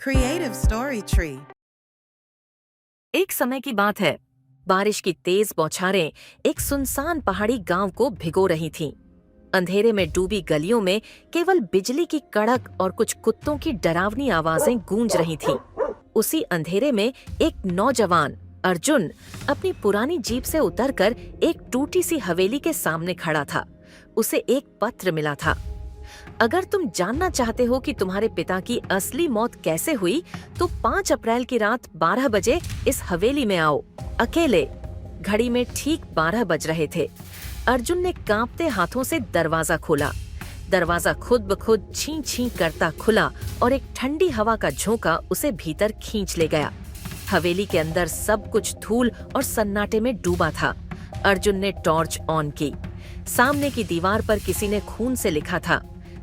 Creative Story Tree. एक समय की बात है। बारिश की तेज बौछारें एक सुनसान पहाड़ी गांव को भिगो रही थीं। अंधेरे में डूबी गलियों में केवल बिजली की कड़क और कुछ कुत्तों की डरावनी आवाजें गूंज रही थीं। उसी अंधेरे में एक नौजवान अर्जुन अपनी पुरानी जीप से उतरकर एक टूटी सी हवेली के सामने खड़ा था। उसे एक पत्र मिला था। अगर तुम जानना चाहते हो कि तुम्हारे पिता की असली मौत कैसे हुई, तो 5 अप्रैल की रात 12 बजे इस हवेली में आओ, अकेले। घड़ी में ठीक 12 बज रहे थे। अर्जुन ने कांपते हाथों से दरवाजा खोला। दरवाजा खुद ब खुद छीं छीं करता खुला और एक ठंडी हवा का झोंका उसे भीतर खींच ले गया। हवेली के अंदर सब कुछ धूल और सन्नाटे में डूबा था। अर्जुन ने टॉर्च ऑन की। सामने की दीवार पर किसी ने खून से लिखा था,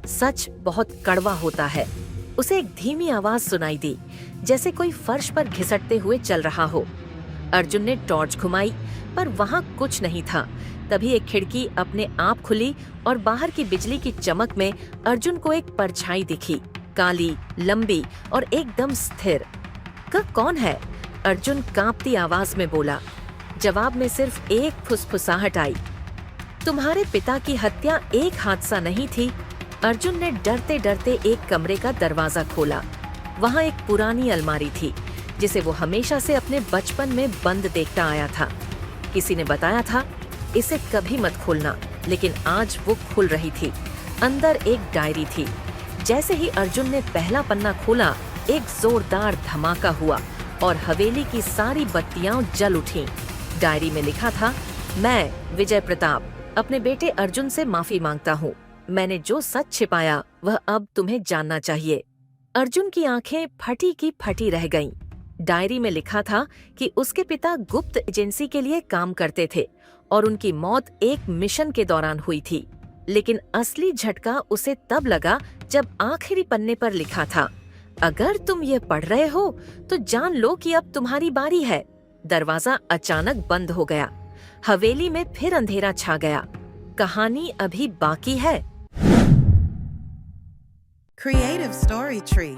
सच बहुत कड़वा होता है। उसे एक धीमी आवाज सुनाई दी, जैसे कोई फर्श पर घिसटते हुए चल रहा हो। अर्जुन ने टॉर्च घुमाई, पर वहां कुछ नहीं था। तभी एक खिड़की अपने आप खुली और बाहर की बिजली की चमक में अर्जुन को एक परछाई दिखी, काली, लंबी और एकदम स्थिर। कौन है? अर्जुन कांपती आवाज में बोला। जवाब में सिर्फ एक फुसफुसाहट आई, तुम्हारे पिता की हत्या एक हादसा नहीं थी। अर्जुन ने डरते डरते एक कमरे का दरवाजा खोला। वहाँ एक पुरानी अलमारी थी, जिसे वो हमेशा से अपने बचपन में बंद देखता आया था। किसी ने बताया था, इसे कभी मत खोलना, लेकिन आज वो खुल रही थी। अंदर एक डायरी थी। जैसे ही अर्जुन ने पहला पन्ना खोला, एक जोरदार धमाका हुआ और हवेली की सारी बत्तियां जल उठीं। डायरी में लिखा था, मैं विजय प्रताप अपने बेटे अर्जुन से माफी मांगता हूँ। मैंने जो सच छिपाया वह अब तुम्हें जानना चाहिए। अर्जुन की आंखें फटी की फटी रह गईं। डायरी में लिखा था कि उसके पिता गुप्त एजेंसी के लिए काम करते थे और उनकी मौत एक मिशन के दौरान हुई थी। लेकिन असली झटका उसे तब लगा जब आखिरी पन्ने पर लिखा था, अगर तुम ये पढ़ रहे हो तो जान लो कि अब तुम्हारी बारी है। दरवाजा अचानक बंद हो गया। हवेली में फिर अंधेरा छा गया। कहानी अभी बाकी है। Creative Story Tree.